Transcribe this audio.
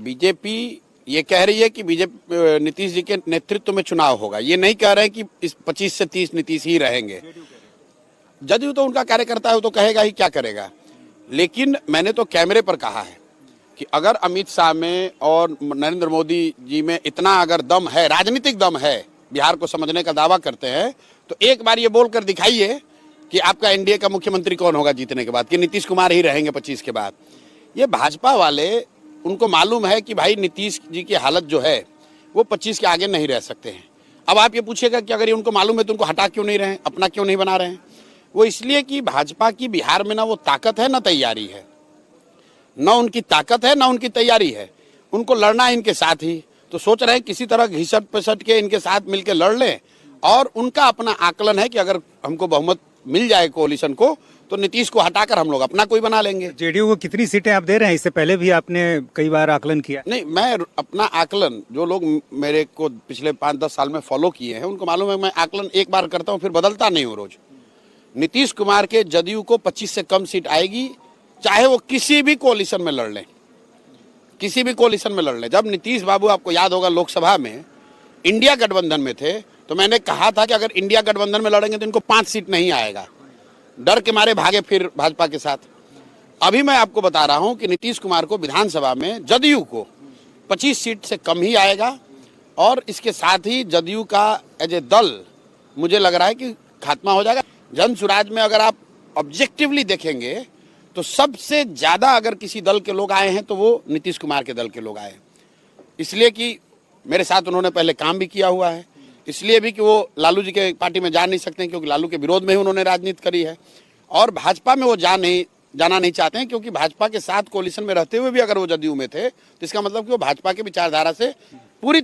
BJP ये कह रही है कि बीजेपी नीतीश जी के नेतृत्व में चुनाव होगा। ये नहीं कह रहे हैं कि इस 25 से 30 नीतीश ही रहेंगे। जदयू तो उनका कार्यकर्ता है, तो कहेगा ही, क्या करेगा। लेकिन मैंने तो कैमरे पर कहा है कि अगर अमित शाह में और नरेंद्र मोदी जी में इतना अगर दम है, राजनीतिक दम है, बिहार को समझने का दावा करते हैं, तो एक बार ये बोलकर दिखाइए कि आपका एनडीए का मुख्यमंत्री कौन होगा जीतने के बाद, कि नीतीश कुमार ही रहेंगे 25 के बाद। ये भाजपा वाले, उनको मालूम है कि भाई नीतीश जी की हालत जो है वो 25 के आगे नहीं रह सकते हैं। अब आप ये पूछिएगा कि अगर ये उनको मालूम है तो उनको हटा क्यों नहीं रहे हैं, अपना क्यों नहीं बना रहे हैं। वो इसलिए कि भाजपा की बिहार में ना वो ताकत है, ना तैयारी है, ना उनकी ताकत है, ना उनकी तैयारी है। उनको लड़ना है इनके साथ ही, तो सोच रहे हैं किसी तरह घिसट पिसट के इनके साथ मिलकर लड़ लें। और उनका अपना आकलन है कि अगर हमको बहुमत मिल जाए कोalition को, तो नीतीश को हटाकर हम लोग अपना कोई बना लेंगे। जेडीयू को कितनी सीटें आप दे रहे हैं? इससे पहले भी आपने कई बार आकलन किया। नहीं, मैं अपना आकलन, जो लोग मेरे को पिछले 5-10 साल में फॉलो किए हैं उनको मालूम है, मैं आकलन एक बार करता हूँ फिर बदलता नहीं हूँ रोज। नीतीश कुमार के जदयू को 25 से कम सीट आएगी, चाहे वो किसी भी कोalition में लड़ लें, किसी भी कोalition में लड़ लें। जब नीतीश बाबू, आपको याद होगा, लोकसभा में इंडिया गठबंधन में थे, तो मैंने कहा था कि अगर इंडिया गठबंधन में लड़ेंगे तो इनको 5 सीट नहीं आएगा, डर के मारे भागे फिर भाजपा के साथ। अभी मैं आपको बता रहा हूं कि नीतीश कुमार को विधानसभा में जदयू को 25 सीट से कम ही आएगा। और इसके साथ ही जदयू का एज ए दल मुझे लग रहा है कि खात्मा हो जाएगा। जन स्वराज में अगर आप ऑब्जेक्टिवली देखेंगे तो सबसे ज्यादा अगर किसी दल के लोग आए हैं तो वो नीतीश कुमार के दल के लोग आए हैं। इसलिए कि मेरे साथ उन्होंने पहले काम भी किया हुआ है, इसलिए भी कि वो लालू जी के पार्टी में जा नहीं सकते हैं क्योंकि लालू के विरोध में ही उन्होंने राजनीति करी है। और भाजपा में वो जाना नहीं चाहते हैं क्योंकि भाजपा के साथ कोalition में रहते हुए भी अगर वो जदयू में थे तो इसका मतलब कि वो भाजपा के विचारधारा से